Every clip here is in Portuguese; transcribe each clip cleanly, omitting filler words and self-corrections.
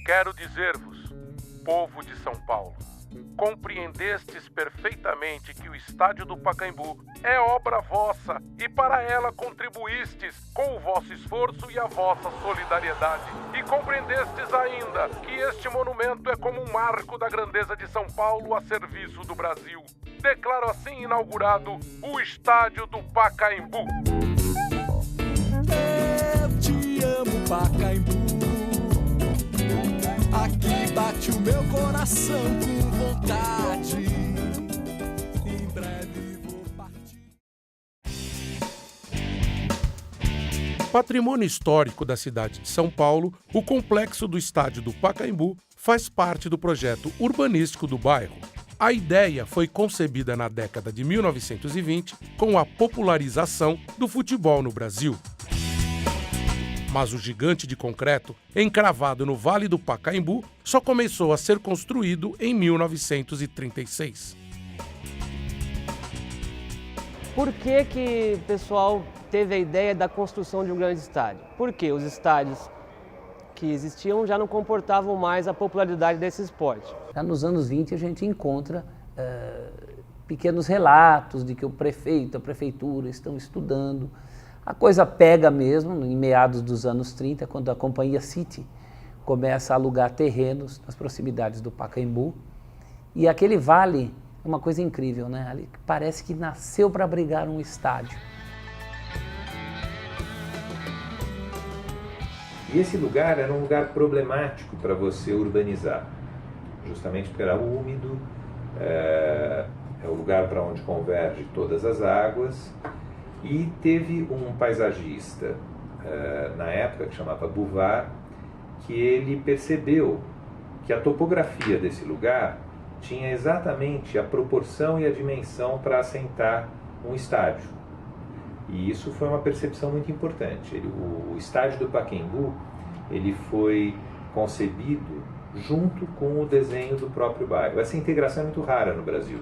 Quero dizer-vos, povo de São Paulo, compreendestes perfeitamente que o estádio do Pacaembu é obra vossa e para ela contribuístes com o vosso esforço e a vossa solidariedade. E compreendestes ainda que este monumento é como um marco da grandeza de São Paulo a serviço do Brasil. Declaro assim inaugurado o estádio do Pacaembu. Eu te amo, Pacaembu. Aqui bate o meu coração com vontade. Em breve vou partir. Patrimônio histórico da cidade de São Paulo, o complexo do estádio do Pacaembu faz parte do projeto urbanístico do bairro. A ideia foi concebida na década de 1920 com a popularização do futebol no Brasil. Mas o gigante de concreto, encravado no Vale do Pacaembu, só começou a ser construído em 1936. Por que o pessoal teve a ideia da construção de um grande estádio? Porque os estádios que existiam já não comportavam mais a popularidade desse esporte. Já nos anos 20 a gente encontra pequenos relatos de que o prefeito, a prefeitura estão estudando. A coisa pega mesmo em meados dos anos 30, quando a companhia City começa a alugar terrenos nas proximidades do Pacaembu. E aquele vale é uma coisa incrível, né? Ali parece que nasceu para abrigar um estádio. E esse lugar era um lugar problemático para você urbanizar, justamente porque era úmido, é o lugar para onde converge todas as águas. E teve um paisagista na época, que chamava Bouvard, que ele percebeu que a topografia desse lugar tinha exatamente a proporção e a dimensão para assentar um estádio. E isso foi uma percepção muito importante. O estádio do Pacaembu ele foi concebido junto com o desenho do próprio bairro. Essa integração é muito rara no Brasil.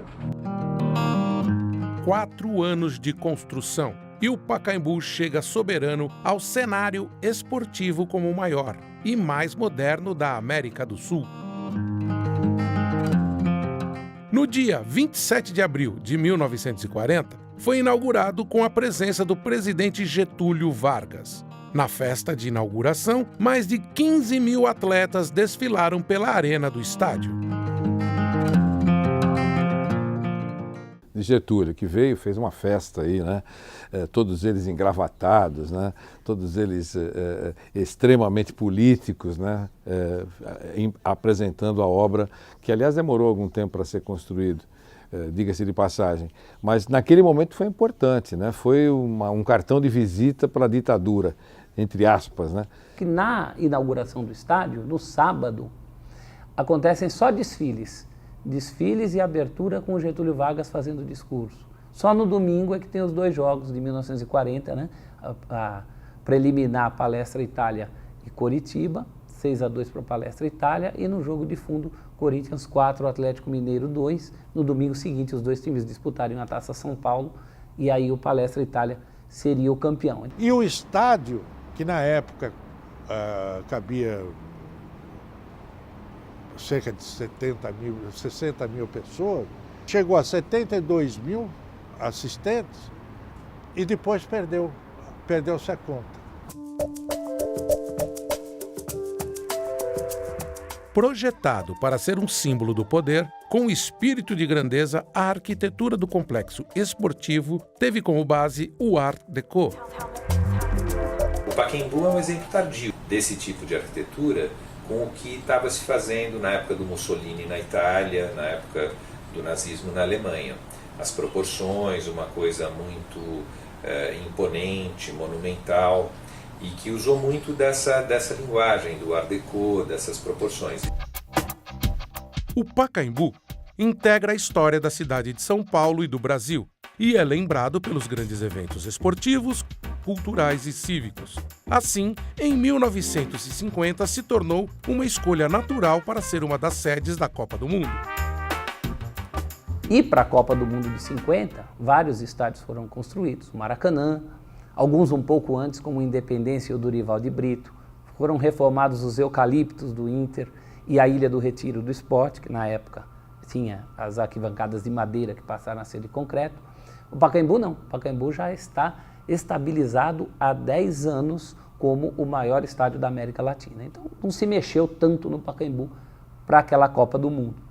4 anos de construção e o Pacaembu chega soberano ao cenário esportivo como o maior e mais moderno da América do Sul. No dia 27 de abril de 1940, foi inaugurado com a presença do presidente Getúlio Vargas. Na festa de inauguração, mais de 15 mil atletas desfilaram pela arena do estádio. Getúlio, que veio, fez uma festa aí, né? Todos eles engravatados, né? Todos eles extremamente políticos, né? Apresentando a obra, que aliás demorou algum tempo para ser construído, diga-se de passagem. Mas naquele momento foi importante, né? Foi um cartão de visita para a ditadura, entre aspas, né? Que na inauguração do estádio, no sábado, acontecem só desfiles e abertura com o Getúlio Vargas fazendo discurso. Só no domingo é que tem os 2 jogos de 1940, né? A preliminar Palestra Itália e Coritiba, 6-2 para a Palestra Itália, e no jogo de fundo, Corinthians 4, Atlético Mineiro 2. No domingo seguinte, os 2 times disputariam a Taça São Paulo, e aí o Palestra Itália seria o campeão. E o estádio, que na época cabia cerca de 60 mil pessoas, chegou a 72 mil assistentes e depois perdeu-se a conta. Projetado para ser um símbolo do poder, com espírito de grandeza, a arquitetura do complexo esportivo teve como base o Art Deco. O Pacaembu é um exemplo tardio desse tipo de arquitetura, com o que estava se fazendo na época do Mussolini na Itália, na época do nazismo na Alemanha. As proporções, uma coisa muito imponente, monumental, e que usou muito dessa linguagem do Art Deco, dessas proporções. O Pacaembu integra a história da cidade de São Paulo e do Brasil, e é lembrado pelos grandes eventos esportivos, culturais e cívicos. Assim, em 1950 se tornou uma escolha natural para ser uma das sedes da Copa do Mundo. E para a Copa do Mundo de 50, vários estádios foram construídos. O Maracanã, alguns um pouco antes, como o Independência e o Dorival de Brito, foram reformados os eucaliptos do Inter e a Ilha do Retiro do Sport, que na época tinha as arquibancadas de madeira que passaram a ser de concreto. O Pacaembu não, o Pacaembu já está estabilizado há 10 anos como o maior estádio da América Latina. Então não se mexeu tanto no Pacaembu para aquela Copa do Mundo.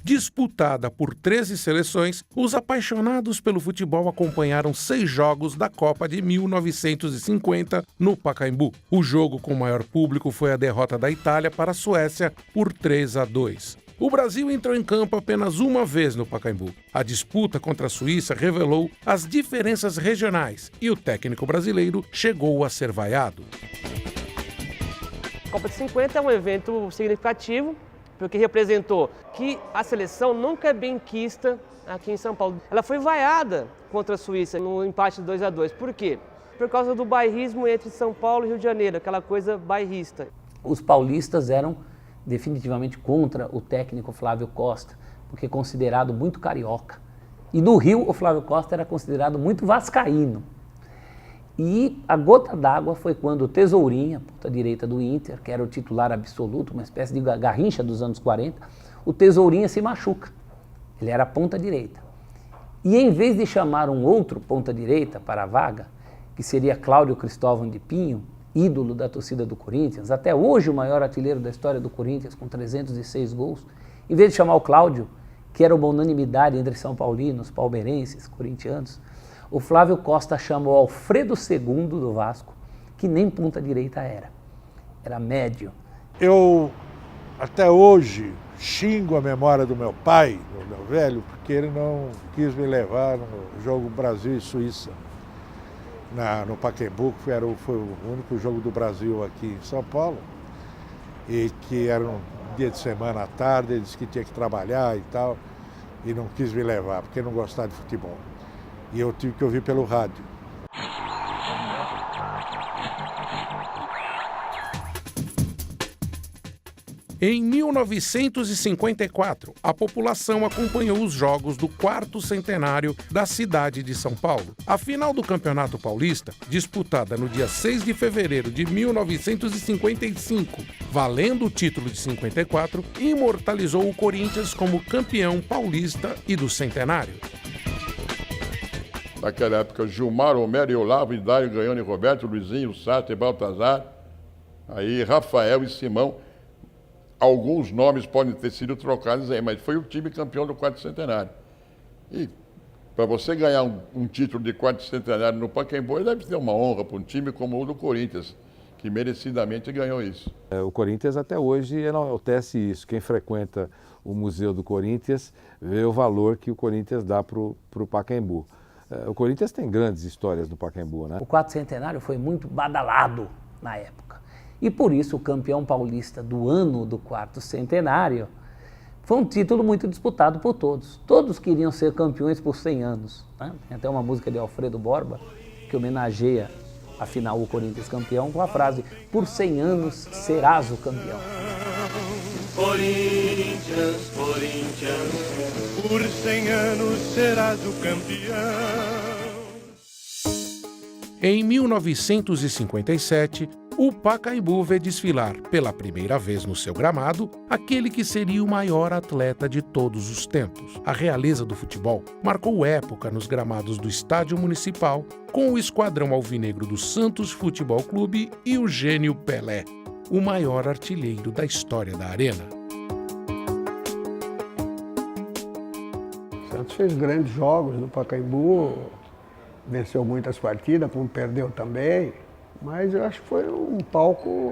Disputada por 13 seleções, os apaixonados pelo futebol acompanharam 6 jogos da Copa de 1950 no Pacaembu. O jogo com maior público foi a derrota da Itália para a Suécia por 3-2. O Brasil entrou em campo apenas uma vez no Pacaembu. A disputa contra a Suíça revelou as diferenças regionais e o técnico brasileiro chegou a ser vaiado. A Copa de 50 é um evento significativo, porque representou que a seleção nunca é benquista aqui em São Paulo. Ela foi vaiada contra a Suíça no empate 2-2. Por quê? Por causa do bairrismo entre São Paulo e Rio de Janeiro, aquela coisa bairrista. Os paulistas eram definitivamente contra o técnico Flávio Costa, porque é considerado muito carioca. E no Rio, o Flávio Costa era considerado muito vascaíno. E a gota d'água foi quando o Tesourinha, ponta direita do Inter, que era o titular absoluto, uma espécie de Garrincha dos anos 40, o Tesourinha se machuca. Ele era ponta direita. E em vez de chamar um outro ponta direita para a vaga, que seria Cláudio Cristóvão de Pinho, ídolo da torcida do Corinthians, até hoje o maior artilheiro da história do Corinthians, com 306 gols, em vez de chamar o Cláudio, que era uma unanimidade entre são paulinos, palmeirenses, corintianos, o Flávio Costa chama o Alfredo II do Vasco, que nem ponta direita era médio. Eu, até hoje, xingo a memória do meu pai, do meu velho, porque ele não quis me levar no jogo Brasil e Suíça, no Pacaembu, que foi o único jogo do Brasil aqui em São Paulo, e que era um dia de semana à tarde, ele disse que tinha que trabalhar e tal, e não quis me levar, porque não gostava de futebol. E eu tive que ouvir pelo rádio. Em 1954, a população acompanhou os jogos do 4º centenário da cidade de São Paulo. A final do Campeonato Paulista, disputada no dia 6 de fevereiro de 1955, valendo o título de 54, imortalizou o Corinthians como campeão paulista e do centenário. Naquela época, Gilmar, Homero, Olavo, Hidário, Ganhone, Roberto, Luizinho, Sartre, Baltazar, aí Rafael e Simão. Alguns nomes podem ter sido trocados aí, mas foi o time campeão do 4º centenário. E para você ganhar um título de 4º centenário no Pacaembu, deve ter uma honra para um time como o do Corinthians, que merecidamente ganhou isso. O Corinthians até hoje enaltece isso. Quem frequenta o Museu do Corinthians vê o valor que o Corinthians dá para o Pacaembu. O Corinthians tem grandes histórias do Pacaembu, né? O 4º centenário foi muito badalado na época. E por isso o campeão paulista do ano do 4º centenário foi um título muito disputado por todos. Todos queriam ser campeões por 100 anos. Né? Tem até uma música de Alfredo Borba que homenageia, afinal, o Corinthians campeão com a frase: por 100 anos serás o campeão. Corinthians, Corinthians, por 100 anos serás o campeão. Em 1957, o Pacaembu vê desfilar, pela primeira vez no seu gramado, aquele que seria o maior atleta de todos os tempos. A realeza do futebol marcou época nos gramados do Estádio Municipal, com o esquadrão alvinegro do Santos Futebol Clube e o gênio Pelé, o maior artilheiro da história da Arena. O Santos fez grandes jogos no Pacaembu, venceu muitas partidas, como perdeu também. Mas eu acho que foi um palco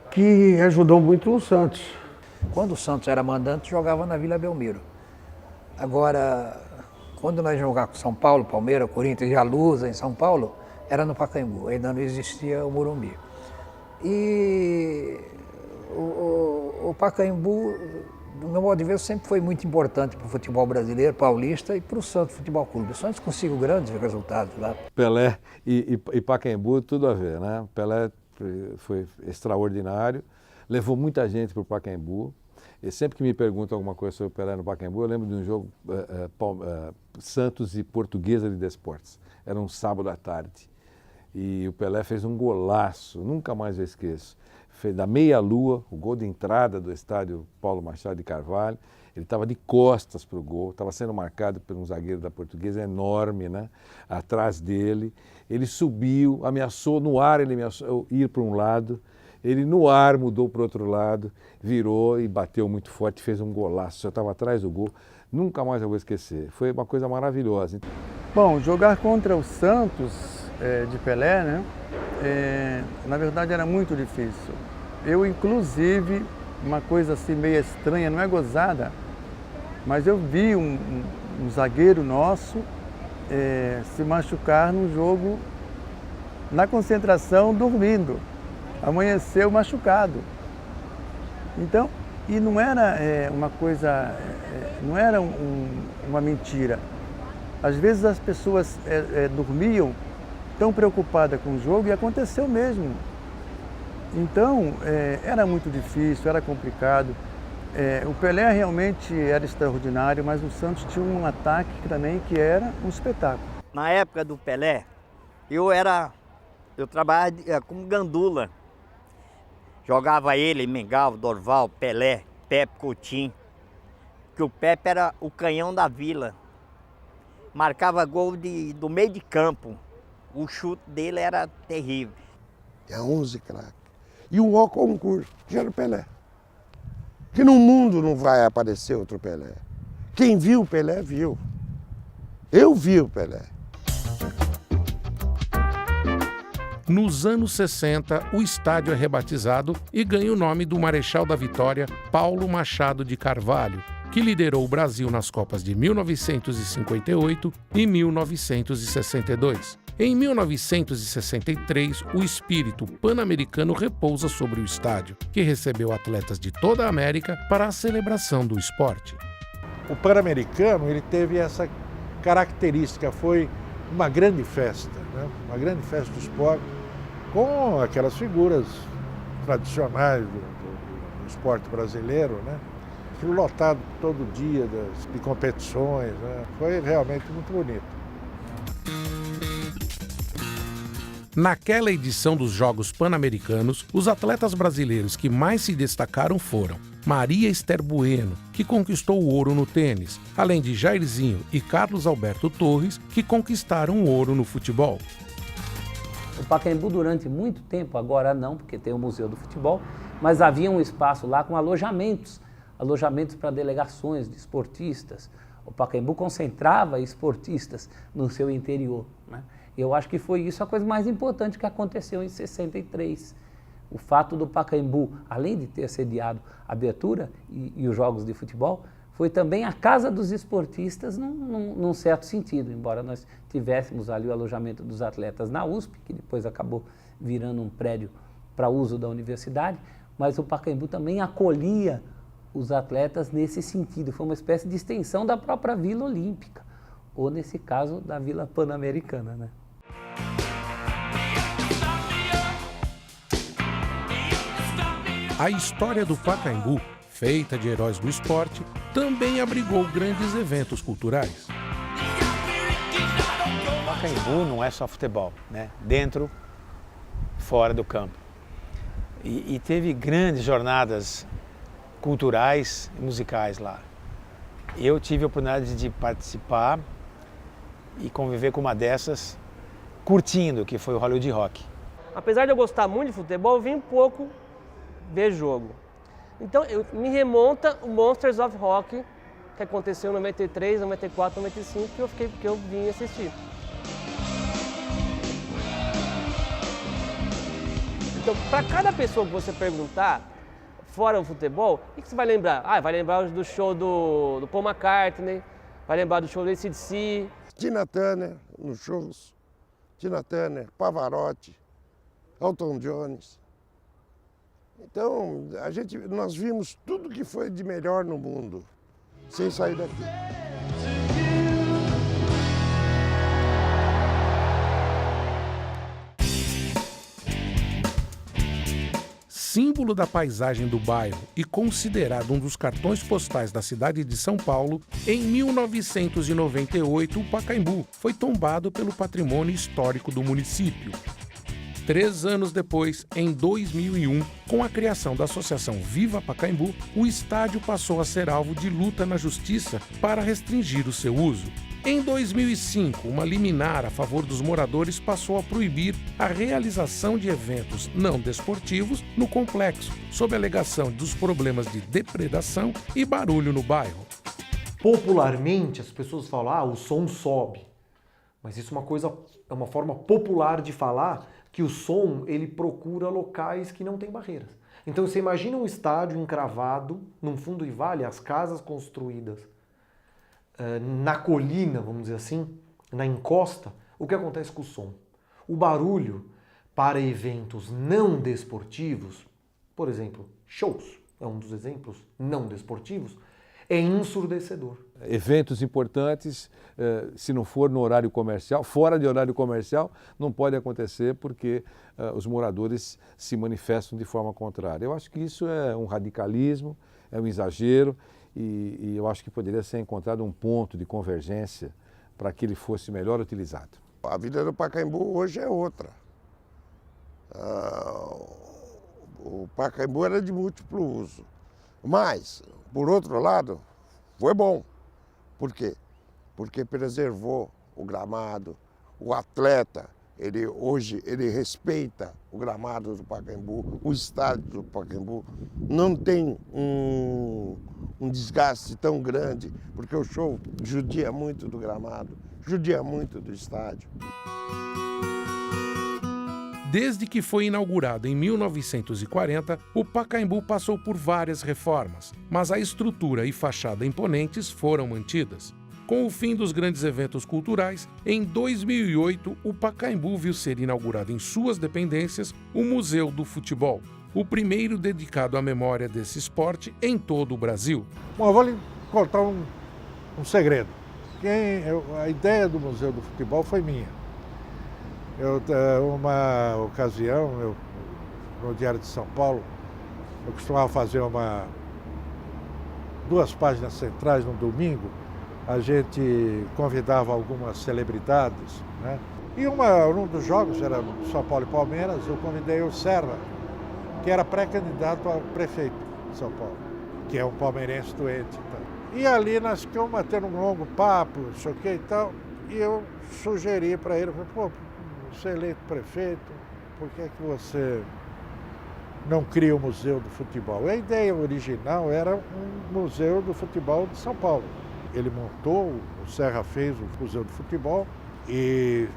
que ajudou muito o Santos. Quando o Santos era mandante, jogava na Vila Belmiro. Agora, quando nós jogávamos com São Paulo, Palmeiras, Corinthians e a Lusa em São Paulo, era no Pacaembu, ainda não existia o Morumbi. E o Pacaembu, do meu modo de ver, sempre foi muito importante para o futebol brasileiro, paulista e para o Santos Futebol Clube. O Santos conseguiu grandes resultados lá. Pelé e Pacaembu, tudo a ver, né? Pelé foi extraordinário, levou muita gente para o Pacaembu. E sempre que me perguntam alguma coisa sobre o Pelé no Pacaembu, eu lembro de um jogo Santos e Portuguesa de Desportes. Era um sábado à tarde. e o Pelé fez um golaço, nunca mais eu esqueço. Fez da meia-lua, o gol de entrada do estádio Paulo Machado de Carvalho. Ele estava de costas para o gol, estava sendo marcado por um zagueiro da Portuguesa enorme, né? Atrás dele. Ele subiu, ameaçou no ar, ele ameaçou ir para um lado. Ele no ar mudou para o outro lado, virou e bateu muito forte, fez um golaço. Eu estava atrás do gol, nunca mais eu vou esquecer. Foi uma coisa maravilhosa. Bom, jogar contra o Santos de Pelé, né? Na verdade era muito difícil. Eu, inclusive, uma coisa assim meio estranha, não é gozada, mas eu vi um zagueiro nosso se machucar num jogo na concentração dormindo. Amanheceu machucado. Então, e não era uma coisa, não era uma mentira. Às vezes as pessoas dormiam tão preocupadas com o jogo e aconteceu mesmo. Então, era muito difícil, era complicado. O Pelé realmente era extraordinário, mas o Santos tinha um ataque também que era um espetáculo. Na época do Pelé, eu trabalhava como gandula. Jogava ele, Mengal, Dorval, Pelé, Pepe, Coutinho. Que o Pepe era o canhão da vila. Marcava gol do meio de campo. O chute dele era terrível. Tinha 11 craques. E um ó concurso, que era o Pelé. Que no mundo não vai aparecer outro Pelé. Quem viu o Pelé, viu. Eu vi o Pelé. Nos anos 60, o estádio é rebatizado e ganha o nome do Marechal da Vitória, Paulo Machado de Carvalho, que liderou o Brasil nas Copas de 1958 e 1962. Em 1963, o espírito pan-americano repousa sobre o estádio, que recebeu atletas de toda a América para a celebração do esporte. O Pan-Americano ele teve essa característica, foi uma grande festa, né? Uma grande festa do esporte, com aquelas figuras tradicionais do esporte brasileiro, né? Aquilo lotado todo dia de competições, né? Foi realmente muito bonito. Naquela edição dos Jogos Pan-Americanos, os atletas brasileiros que mais se destacaram foram Maria Esther Bueno, que conquistou o ouro no tênis, além de Jairzinho e Carlos Alberto Torres, que conquistaram o ouro no futebol. O Pacaembu durante muito tempo, agora não, porque tem o Museu do Futebol, mas havia um espaço lá com alojamentos para delegações de esportistas. O Pacaembu concentrava esportistas no seu interior, né? Eu acho que foi isso a coisa mais importante que aconteceu em 63. O fato do Pacaembu, além de ter sediado a abertura e os jogos de futebol, foi também a casa dos esportistas num certo sentido, embora nós tivéssemos ali o alojamento dos atletas na USP, que depois acabou virando um prédio para uso da universidade, mas o Pacaembu também acolhia os atletas nesse sentido. Foi uma espécie de extensão da própria Vila Olímpica, ou nesse caso da Vila Pan-Americana, né? A história do Pacaembu, feita de heróis do esporte, também abrigou grandes eventos culturais. O Pacaembu não é só futebol, né? Dentro, fora do campo. E teve grandes jornadas culturais e musicais lá. Eu tive a oportunidade de participar e conviver com uma dessas, curtindo, que foi o Hollywood Rock. Apesar de eu gostar muito de futebol, eu vim um pouco ver jogo. Então, me remonta o Monsters of Rock, que aconteceu em 93, 94, 95, que eu vim assistir. Então, para cada pessoa que você perguntar, fora o futebol, o que você vai lembrar? Vai lembrar do show do Paul McCartney, vai lembrar do show do AC/DC. Tina Turner nos shows, Tina Turner, Pavarotti, Elton John. Então, nós vimos tudo que foi de melhor no mundo, sem sair daqui. Símbolo da paisagem do bairro e considerado um dos cartões postais da cidade de São Paulo, em 1998 o Pacaembu foi tombado pelo patrimônio histórico do município. 3 anos depois, em 2001, com a criação da Associação Viva Pacaembu, o estádio passou a ser alvo de luta na justiça para restringir o seu uso. Em 2005, uma liminar a favor dos moradores passou a proibir a realização de eventos não desportivos no complexo, sob a alegação dos problemas de depredação e barulho no bairro. Popularmente, as pessoas falam, o som sobe. Mas isso é uma forma popular de falar que o som ele procura locais que não tem barreiras. Então você imagina um estádio encravado num fundo de vale, as casas construídas na colina, vamos dizer assim, na encosta, o que acontece com o som? O barulho para eventos não desportivos, por exemplo, shows, é um dos exemplos não desportivos, é ensurdecedor. Eventos importantes, se não for no horário comercial, fora de horário comercial, não pode acontecer porque os moradores se manifestam de forma contrária. Eu acho que isso é um radicalismo, é um exagero e eu acho que poderia ser encontrado um ponto de convergência para que ele fosse melhor utilizado. A vida do Pacaembu hoje é outra. O Pacaembu era de múltiplo uso, mas, por outro lado, foi bom. Por quê? Porque preservou o gramado, o atleta, hoje ele respeita o gramado do Pacaembu, o estádio do Pacaembu, não tem um desgaste tão grande, porque o show judia muito do gramado, judia muito do estádio. Desde que foi inaugurado em 1940, o Pacaembu passou por várias reformas, mas a estrutura e fachada imponentes foram mantidas. Com o fim dos grandes eventos culturais, em 2008, o Pacaembu viu ser inaugurado em suas dependências o Museu do Futebol, o primeiro dedicado à memória desse esporte em todo o Brasil. Bom, eu vou lhe contar um segredo. A ideia do Museu do Futebol foi minha. Uma ocasião, no Diário de São Paulo, eu costumava fazer 2 páginas centrais no domingo. A gente convidava algumas celebridades, né? E um dos jogos era São Paulo e Palmeiras, eu convidei o Serra, que era pré-candidato a prefeito de São Paulo, que é um palmeirense doente. Tá? E ali nós ficamos batendo um longo papo, não sei o que e tal, e eu sugeri para ele, você é eleito prefeito, por que você não cria o Museu do Futebol? A ideia original era um Museu do Futebol de São Paulo. Ele montou, o Serra fez o Museu do Futebol e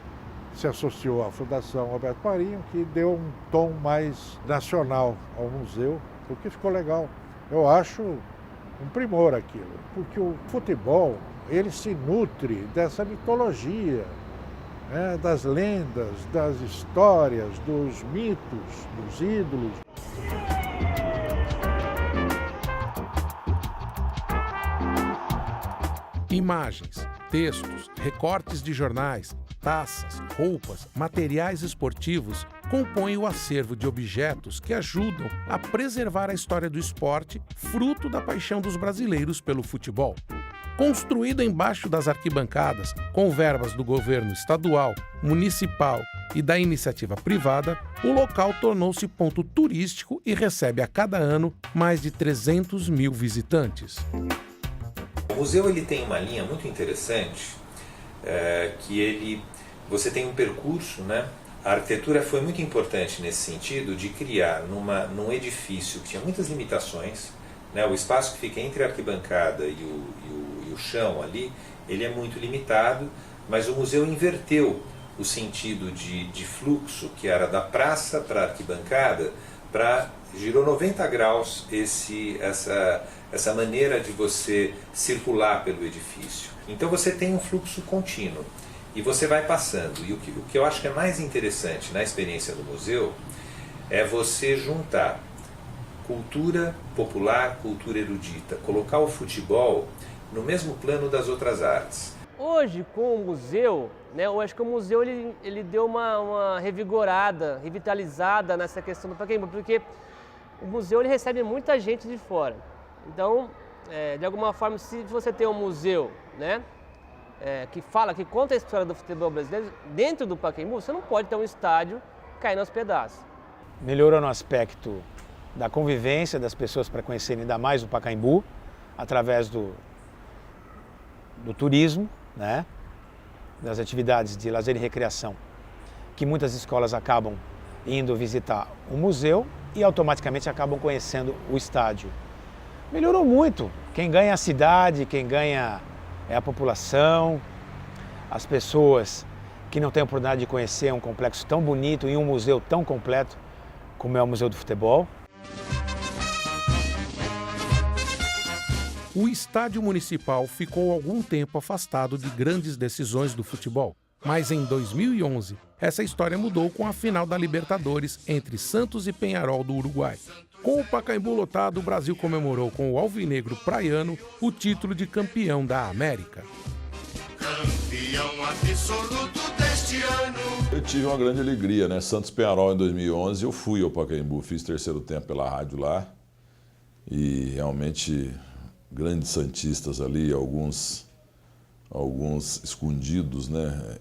se associou à Fundação Alberto Marinho, que deu um tom mais nacional ao museu, o que ficou legal. Eu acho um primor aquilo, porque o futebol, ele se nutre dessa mitologia, né, das lendas, das histórias, dos mitos, dos ídolos. Imagens, textos, recortes de jornais, taças, roupas, materiais esportivos compõem o acervo de objetos que ajudam a preservar a história do esporte, fruto da paixão dos brasileiros pelo futebol. Construído embaixo das arquibancadas, com verbas do governo estadual, municipal e da iniciativa privada, o local tornou-se ponto turístico e recebe a cada ano mais de 300 mil visitantes. O museu ele tem uma linha muito interessante, você tem um percurso, né? A arquitetura foi muito importante nesse sentido de criar num edifício que tinha muitas limitações, né? O espaço que fica entre a arquibancada e o chão ali, ele é muito limitado, mas o museu inverteu o sentido de fluxo, que era da praça para a arquibancada, girou 90 graus essa maneira de você circular pelo edifício. Então você tem um fluxo contínuo e você vai passando. E o que eu acho que é mais interessante na experiência do museu é você juntar cultura popular, cultura erudita, colocar o futebol no mesmo plano das outras artes. Hoje, com o museu, né, eu acho que o museu ele deu uma revigorada, revitalizada nessa questão do Pacaembu, porque o museu ele recebe muita gente de fora. Então, de alguma forma, se você tem um museu, né, que conta a história do futebol brasileiro dentro do Pacaembu, você não pode ter um estádio caindo aos pedaços. Melhorou no aspecto da convivência das pessoas para conhecerem ainda mais o Pacaembu, através do turismo, né? Das atividades de lazer e recreação, que muitas escolas acabam indo visitar o museu e automaticamente acabam conhecendo o estádio. Melhorou muito. Quem ganha é a cidade, quem ganha é a população, as pessoas que não têm a oportunidade de conhecer um complexo tão bonito e um museu tão completo como é o Museu do Futebol. O estádio municipal ficou algum tempo afastado de grandes decisões do futebol. Mas em 2011, essa história mudou com a final da Libertadores entre Santos e Peñarol do Uruguai. Com o Pacaembu lotado, o Brasil comemorou com o alvinegro praiano o título de campeão da América. Campeão absoluto deste ano. Eu tive uma grande alegria, né? Santos Peñarol em 2011, eu fui ao Pacaembu, fiz terceiro tempo pela rádio lá. E realmente grandes santistas ali, alguns escondidos, né?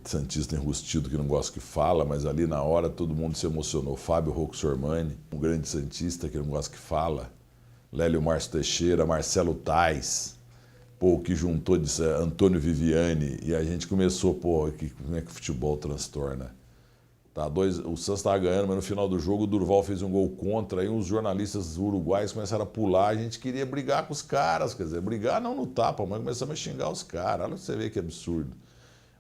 Santista enrustido que não gosta que fala, mas ali na hora todo mundo se emocionou. Fábio Rocco Sormani, um grande santista que não gosta que fala. Lélio Márcio Teixeira, Marcelo Tais, pô, que juntou de Antônio Viviani, e a gente começou, pô, como é que o futebol transtorna? Tá, o Santos estava ganhando, mas no final do jogo o Durval fez um gol contra, aí uns jornalistas uruguaios começaram a pular, a gente queria brigar com os caras, quer dizer, brigar não no tapa, mas começamos a xingar os caras, olha pra você ver que absurdo.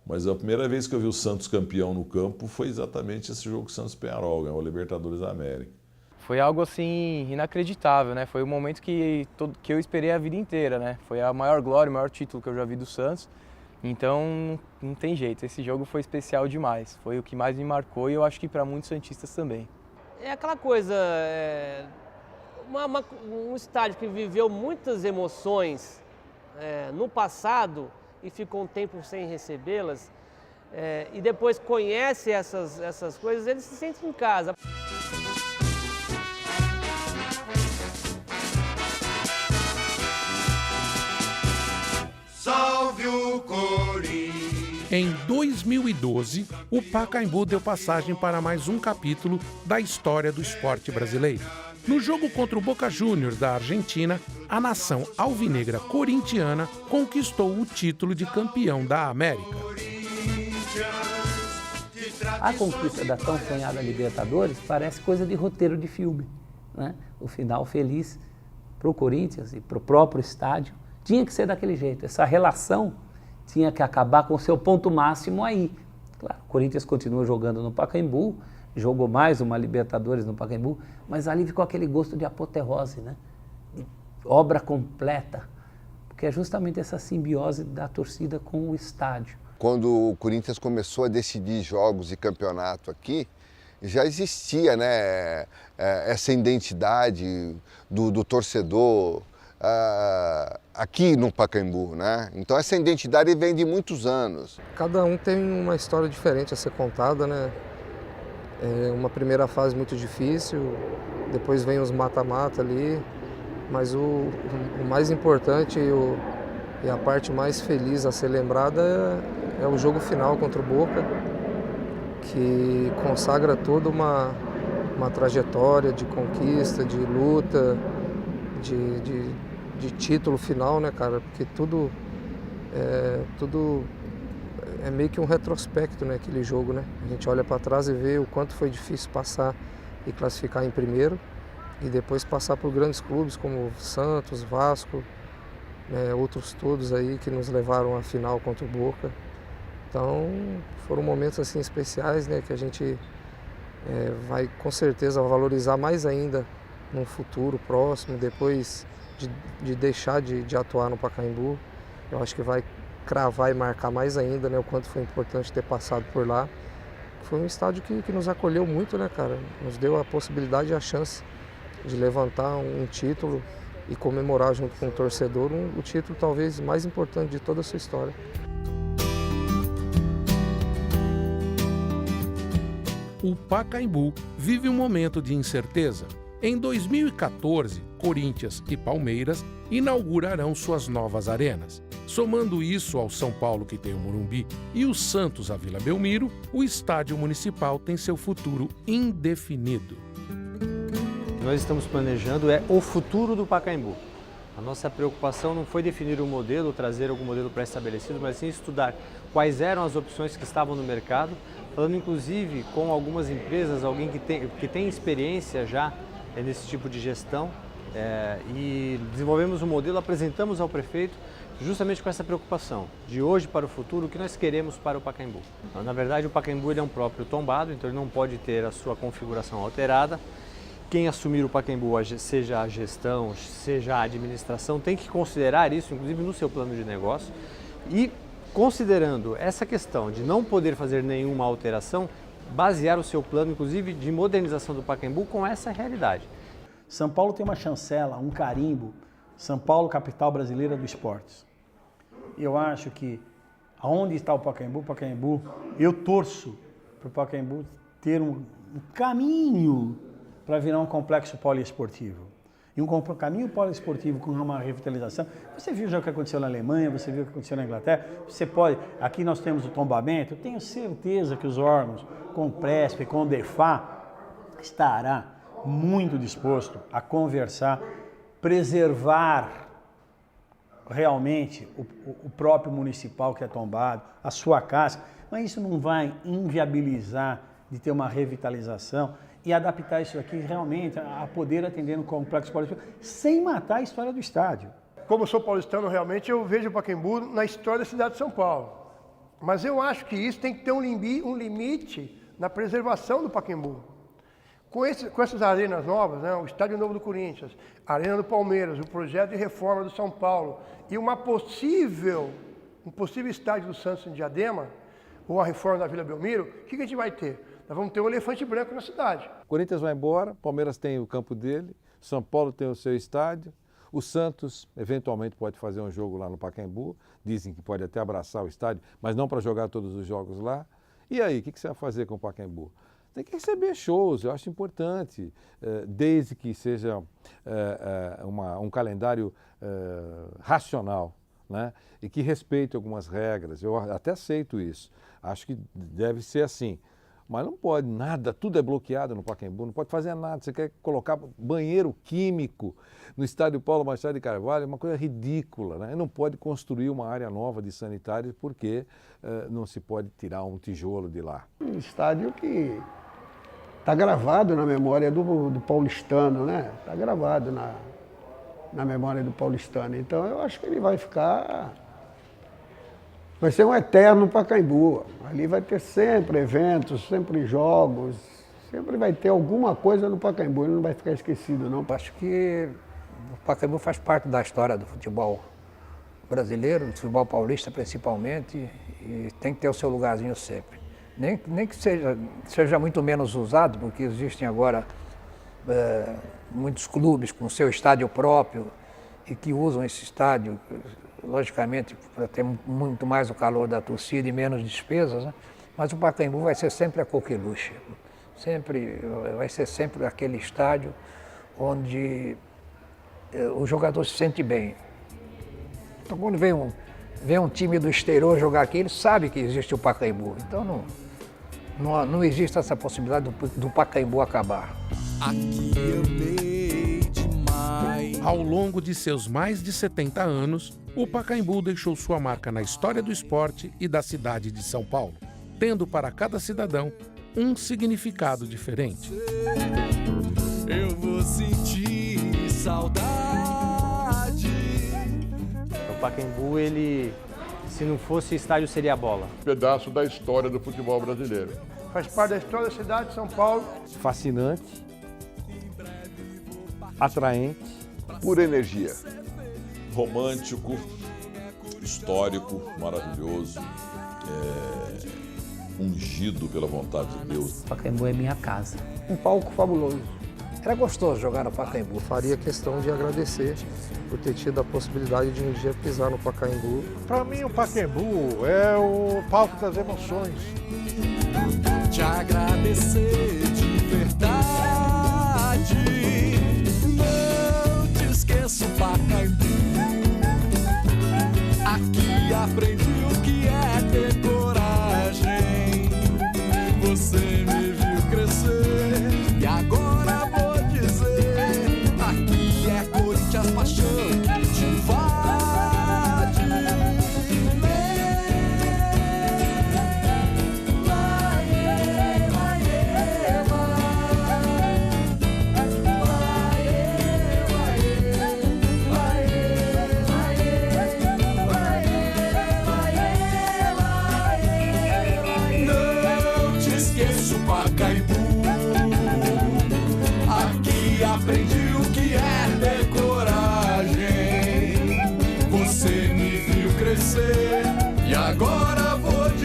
Mas a primeira vez que eu vi o Santos campeão no campo foi exatamente esse jogo Santos Peñarol, ganhou a Libertadores da América. Foi algo assim inacreditável, né? Foi um momento que eu esperei a vida inteira, né? Foi a maior glória, o maior título que eu já vi do Santos. Então não tem jeito, esse jogo foi especial demais. Foi o que mais me marcou e eu acho que para muitos santistas também. É aquela coisa, um estádio que viveu muitas emoções no passado e ficou um tempo sem recebê-las, e depois conhece essas coisas, eles se sentem em casa. Salve o Corinthians! Em 2012, o Pacaembu deu passagem para mais um capítulo da história do esporte brasileiro. No jogo contra o Boca Juniors da Argentina, a nação alvinegra corintiana conquistou o título de campeão da América. A conquista da tão sonhada Libertadores parece coisa de roteiro de filme, né? O final feliz para o Corinthians e para o próprio estádio tinha que ser daquele jeito. Essa relação tinha que acabar com o seu ponto máximo aí. Claro, o Corinthians continua jogando no Pacaembu, jogou mais uma Libertadores no Pacaembu, mas ali ficou aquele gosto de apoteose, né? De obra completa, porque é justamente essa simbiose da torcida com o estádio. Quando o Corinthians começou a decidir jogos e campeonato aqui, já existia, né, essa identidade do torcedor aqui no Pacaembu, né? Então essa identidade vem de muitos anos. Cada um tem uma história diferente a ser contada, né? Uma primeira fase muito difícil, depois vem os mata-mata ali, mas o mais importante e a parte mais feliz a ser lembrada é o jogo final contra o Boca, que consagra toda uma trajetória de conquista, de luta, de título final, né, cara? Porque tudo é meio que um retrospecto, né, aquele jogo, né? A gente olha para trás e vê o quanto foi difícil passar e classificar em primeiro e depois passar por grandes clubes como Santos, Vasco, né, outros todos aí que nos levaram à final contra o Boca. Então foram momentos assim especiais, né, que a gente vai com certeza valorizar mais ainda no futuro próximo, depois de deixar de atuar no Pacaembu. Eu acho que vai cravar e marcar mais ainda, né, o quanto foi importante ter passado por lá. Foi um estádio que nos acolheu muito, né, cara? Nos deu a possibilidade e a chance de levantar um título e comemorar junto com o torcedor o título talvez mais importante de toda a sua história. O Pacaembu vive um momento de incerteza. Em 2014, Corinthians e Palmeiras inaugurarão suas novas arenas. Somando isso ao São Paulo, que tem o Morumbi, e o Santos, a Vila Belmiro, o estádio municipal tem seu futuro indefinido. O que nós estamos planejando é o futuro do Pacaembu. A nossa preocupação não foi definir um modelo, trazer algum modelo pré-estabelecido, mas sim estudar quais eram as opções que estavam no mercado, falando inclusive com algumas empresas, alguém que tem experiência já nesse tipo de gestão, e desenvolvemos um modelo, apresentamos ao prefeito justamente com essa preocupação de hoje para o futuro, o que nós queremos para o Pacaembu. Na verdade, o Pacaembu ele é um próprio tombado, então ele não pode ter a sua configuração alterada. Quem assumir o Pacaembu, seja a gestão, seja a administração, tem que considerar isso, inclusive no seu plano de negócio, e considerando essa questão de não poder fazer nenhuma alteração, basear o seu plano, inclusive, de modernização do Pacaembu com essa realidade. São Paulo tem uma chancela, um carimbo, São Paulo, capital brasileira do esportes. Eu acho que, aonde está o Pacaembu, eu torço para o Pacaembu ter um caminho para virar um complexo poliesportivo. E um caminho poliesportivo com uma revitalização. Você viu já o que aconteceu na Alemanha, você viu o que aconteceu na Inglaterra. Você pode, aqui nós temos o tombamento, eu tenho certeza que os órgãos, com o Presp, com o DEFA, estará muito disposto a conversar, preservar realmente o próprio municipal que é tombado, a sua casa, mas isso não vai inviabilizar de ter uma revitalização e adaptar isso aqui realmente a poder atender no complexo poliesportivo, sem matar a história do estádio. Como sou paulistano, realmente eu vejo o Pacaembu na história da cidade de São Paulo. Mas eu acho que isso tem que ter um limite na preservação do Pacaembu. Com essas arenas novas, né, o Estádio Novo do Corinthians, a Arena do Palmeiras, o projeto de reforma do São Paulo e um possível estádio do Santos em Diadema, ou a reforma da Vila Belmiro, o que a gente vai ter? Nós vamos ter um elefante branco na cidade. O Corinthians vai embora, Palmeiras tem o campo dele, São Paulo tem o seu estádio, o Santos eventualmente pode fazer um jogo lá no Pacaembu, dizem que pode até abraçar o estádio, mas não para jogar todos os jogos lá. E aí, o que você vai fazer com o Pacaembu? Tem que receber shows, eu acho importante, desde que seja um calendário racional, né? E que respeite algumas regras. Eu até aceito isso, acho que deve ser assim. Mas não pode nada, tudo é bloqueado no Pacaembu, não pode fazer nada. Você quer colocar banheiro químico no estádio Paulo Machado de Carvalho, é uma coisa ridícula, né? Não pode construir uma área nova de sanitários porque não se pode tirar um tijolo de lá. Um estádio que está gravado na memória do paulistano, né? Está gravado na memória do paulistano. Então eu acho que ele vai ficar... Vai ser um eterno Pacaembu. Ali vai ter sempre eventos, sempre jogos, sempre vai ter alguma coisa no Pacaembu. Ele não vai ficar esquecido, não. Acho que o Pacaembu faz parte da história do futebol brasileiro, do futebol paulista principalmente, e tem que ter o seu lugarzinho sempre. Nem que seja muito menos usado, porque existem agora muitos clubes com seu estádio próprio e que usam esse estádio, logicamente, para ter muito mais o calor da torcida e menos despesas, né? Mas o Pacaembu vai ser sempre a coqueluche, vai ser sempre aquele estádio onde o jogador se sente bem. Então, quando vem um time do exterior jogar aqui, ele sabe que existe o Pacaembu. Então, não existe essa possibilidade do Pacaembu acabar. Aqui eu dei demais. Ao longo de seus mais de 70 anos, o Pacaembu deixou sua marca na história do esporte e da cidade de São Paulo, tendo para cada cidadão um significado diferente. Eu vou sentir saudade. O Pacaembu, se não fosse estádio, seria bola. Um pedaço da história do futebol brasileiro. Faz parte da história da cidade de São Paulo. Fascinante, atraente, pura energia. Romântico, histórico, maravilhoso, ungido pela vontade de Deus. O Pacaembu é minha casa. Um palco fabuloso. Era gostoso jogar no Pacaembu. Faria questão de agradecer por ter tido a possibilidade de um dia pisar no Pacaembu. Para mim, o Pacaembu é o palco das emoções. Te agradecer de verdade.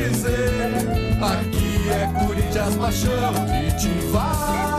dizer. Aqui é Corinthians paixão que te vai.